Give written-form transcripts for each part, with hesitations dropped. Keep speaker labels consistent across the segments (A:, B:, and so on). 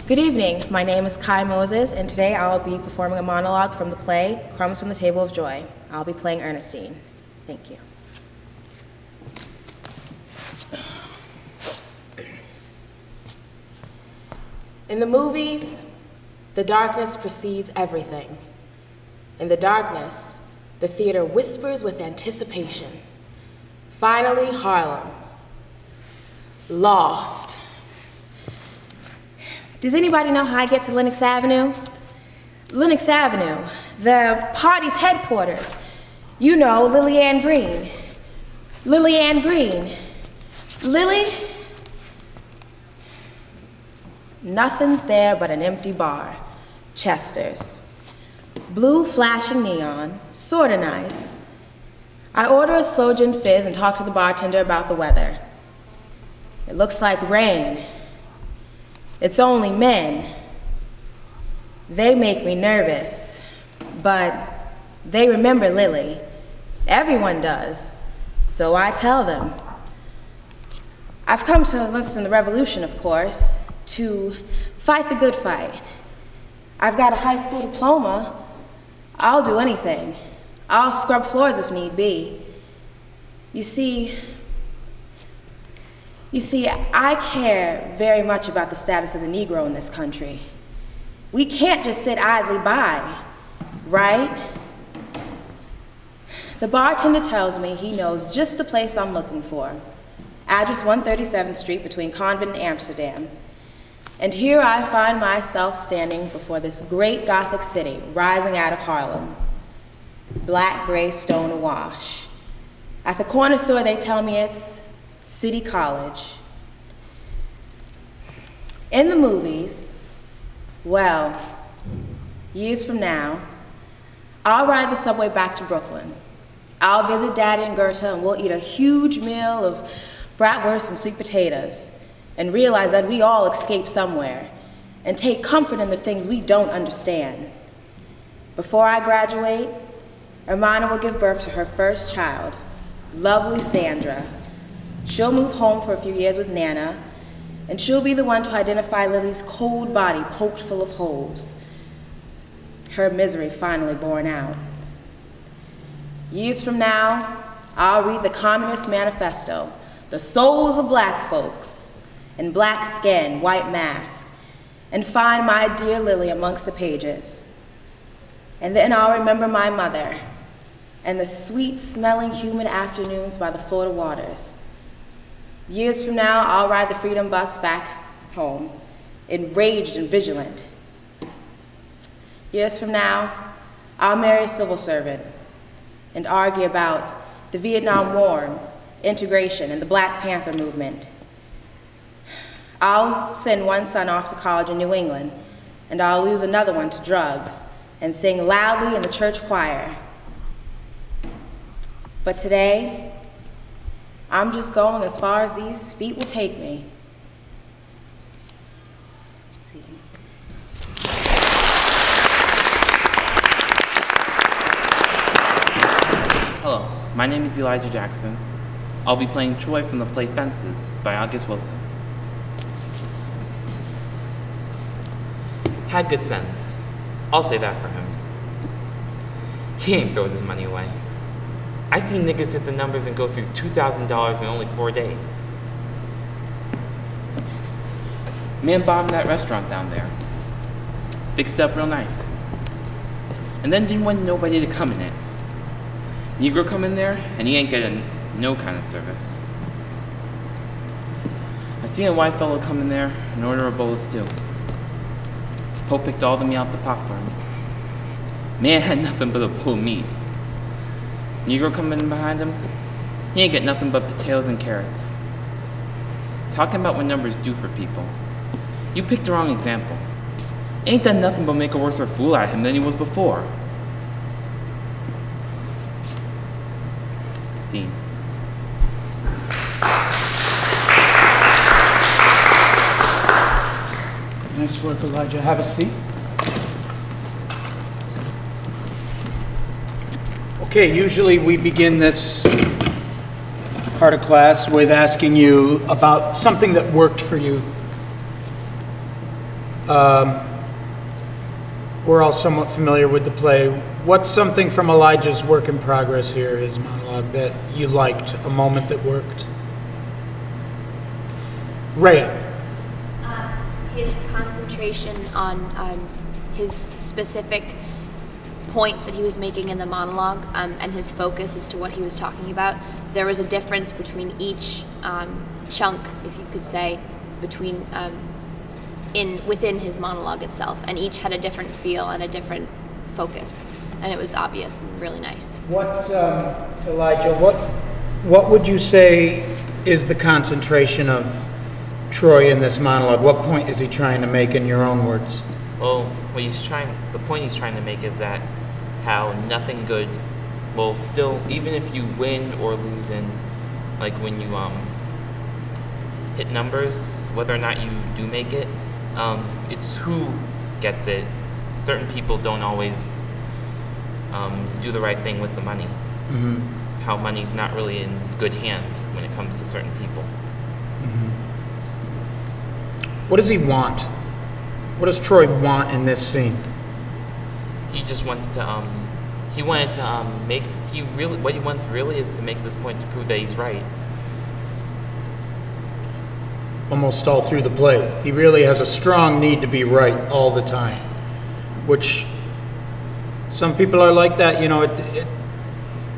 A: Good evening, my name is Kai Moses, and today I'll be performing a monologue from the play, Crumbs from the Table of Joy. I'll be playing Ernestine. Thank you. In the movies, the darkness precedes everything. In the darkness, the theater whispers with anticipation. Finally, Harlem. Lost. Does anybody know how I get to Lenox Avenue? Lenox Avenue, the party's headquarters. You know, Lillian Green. Lillian Green. Lily? Nothing's there but an empty bar. Chester's. Blue flashing neon, sorta nice. I order a slow gin fizz and talk to the bartender about the weather. It looks like rain. It's only men. They make me nervous, but they remember Lily. Everyone does, so I tell them. I've come to enlist in the revolution, of course, to fight the good fight. I've got a high school diploma. I'll do anything. I'll scrub floors if need be. You see, I care very much about the status of the Negro in this country. We can't just sit idly by, right? The bartender tells me he knows just the place I'm looking for. Address 137th Street between Convent and Amsterdam. And here I find myself standing before this great Gothic city rising out of Harlem. Black gray stone awash. At the corner store they tell me it's City College. In the movies, well, years from now, I'll ride the subway back to Brooklyn. I'll visit Daddy and Gerta and we'll eat a huge meal of bratwurst and sweet potatoes and realize that we all escape somewhere and take comfort in the things we don't understand. Before I graduate, Ermina will give birth to her first child, lovely Sandra. She'll move home for a few years with Nana, and she'll be the one to identify Lily's cold body poked full of holes. Her misery finally borne out. Years from now, I'll read the Communist Manifesto, the souls of black folks, in black skin, white mask, and find my dear Lily amongst the pages. And then I'll remember my mother and the sweet-smelling humid afternoons by the Florida waters. Years from now, I'll ride the Freedom Bus back home, enraged and vigilant. Years from now, I'll marry a civil servant and argue about the Vietnam War, integration, and the Black Panther movement. I'll send one son off to college in New England, and I'll lose another one to drugs and sing loudly in the church choir. But today, I'm just going as far as these feet will take me.
B: Hello, my name is Elijah Jackson. I'll be playing Troy from the play Fences by August Wilson. Had good sense. I'll say that for him. He ain't throwing his money away. I see niggas hit the numbers and go through $2,000 in only 4 days. Man bombed that restaurant down there. Fixed it up real nice. And then didn't want nobody to come in it. Negro come in there, and he ain't getting no kind of service. I seen a white fellow come in there and order a bowl of stew. Pope picked all the meat out the popcorn. Man had nothing but a bowl of meat. Negro coming in behind him, he ain't get nothing but potatoes and carrots. Talking about what numbers do for people. You picked the wrong example. Ain't done nothing but make a worse fool out of him than he was before. Scene.
C: Nice work, Elijah. Have a seat. Okay, usually we begin this part of class with asking you about something that worked for you We're all somewhat familiar with the play. What's something from Elijah's work in progress here, his monologue, that you liked, a moment that worked? Rhea.
D: His concentration on his specific points that he was making in the monologue, and his focus as to what he was talking about. There was a difference between each chunk, if you could say, between within his monologue itself, and each had a different feel and a different focus, and it was obvious and really nice.
C: What, Elijah? What would you say is the concentration of Troy in this monologue? What point is he trying to make in your own words?
B: Well, the point he's trying to make is that how nothing good will still, even if you win or lose in, like when you hit numbers, whether or not you do make it, it's who gets it. Certain people don't always do the right thing with the money.
C: Mm-hmm.
B: How money's not really in good hands when it comes to certain people.
C: Mm-hmm. What does he want? What does Troy want in this scene?
B: He just wants to, he wanted to what he wants really is to make this point to prove that he's right.
C: Almost all through the play. He really has a strong need to be right all the time, which some people are like that. You know,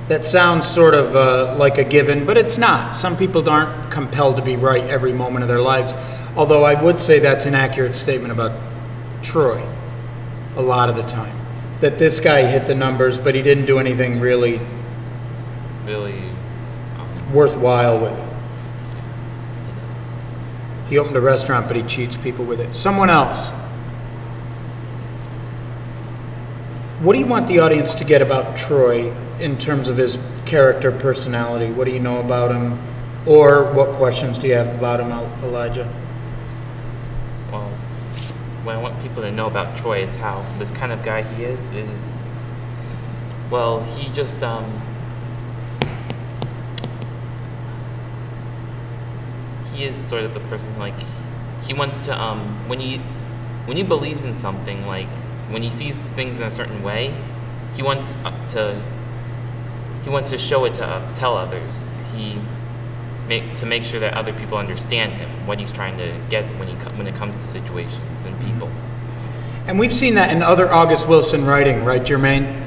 C: that sounds sort of like a given, but it's not. Some people aren't compelled to be right every moment of their lives, although I would say that's an accurate statement about Troy a lot of the time. That this guy hit the numbers, but he didn't do anything really worthwhile with it. He opened a restaurant, but he cheats people with it. Someone else. What do you want the audience to get about Troy in terms of his character, personality? What do you know about him? Or what questions do you have about him, Elijah?
B: Well, what I want people to know about Troy is how the kind of guy he is, well, he just, he is sort of the person, like, he wants to, when he believes in something, like, when he sees things in a certain way, he wants to show it to tell others. To make sure that other people understand him, what he's trying to get when it comes to situations and people.
C: And we've seen that in other August Wilson writing, right, Jermaine?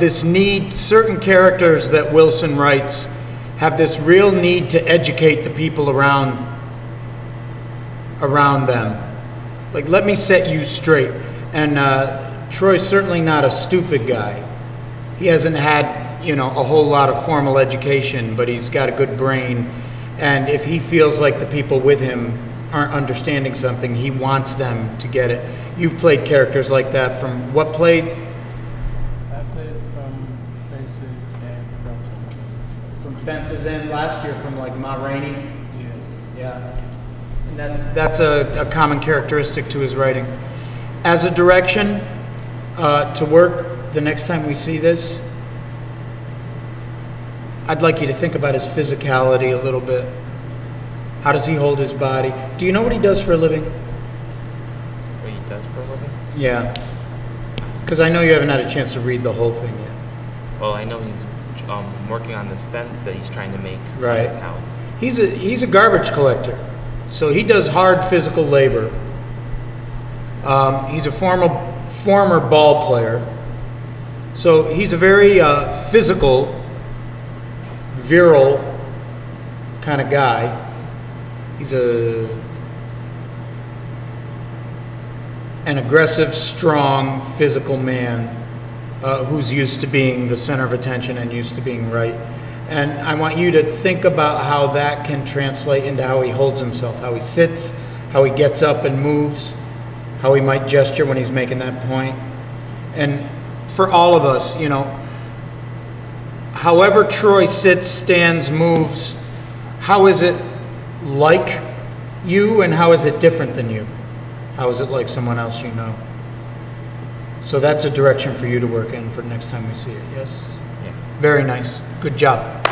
C: This need, certain characters that Wilson writes have this real need to educate the people around them. Like, let me set you straight. And Troy's certainly not a stupid guy. He hasn't had, you know, a whole lot of formal education, but he's got a good brain. And if he feels like the people with him aren't understanding something, he wants them to get it. You've played characters like that from what play?
E: I played from Fences and Corruption.
C: From Fences and last year from like Ma Rainey.
E: Yeah.
C: Yeah. And that's a common characteristic to his writing. As a direction to work the next time we see this, I'd like you to think about his physicality a little bit. How does he hold his body? Do you know what he does for a living?
B: What he does for a living?
C: Yeah. Because I know you haven't had a chance to read the whole thing yet.
B: Well, I know he's working on this fence that he's trying to make
C: Right.
B: at his house.
C: He's a garbage collector. So he does hard physical labor. He's a former ball player. So he's a very physical, virile kind of guy. He's an aggressive, strong, physical man who's used to being the center of attention and used to being right. And I want you to think about how that can translate into how he holds himself, how he sits, how he gets up and moves, how he might gesture when he's making that point. And for all of us, you know, however Troy sits, stands, moves, how is it like you and how is it different than you? How is it like someone else you know? So that's a direction for you to work in for next time we see it, yes?
B: Yes.
C: Very nice. Good job.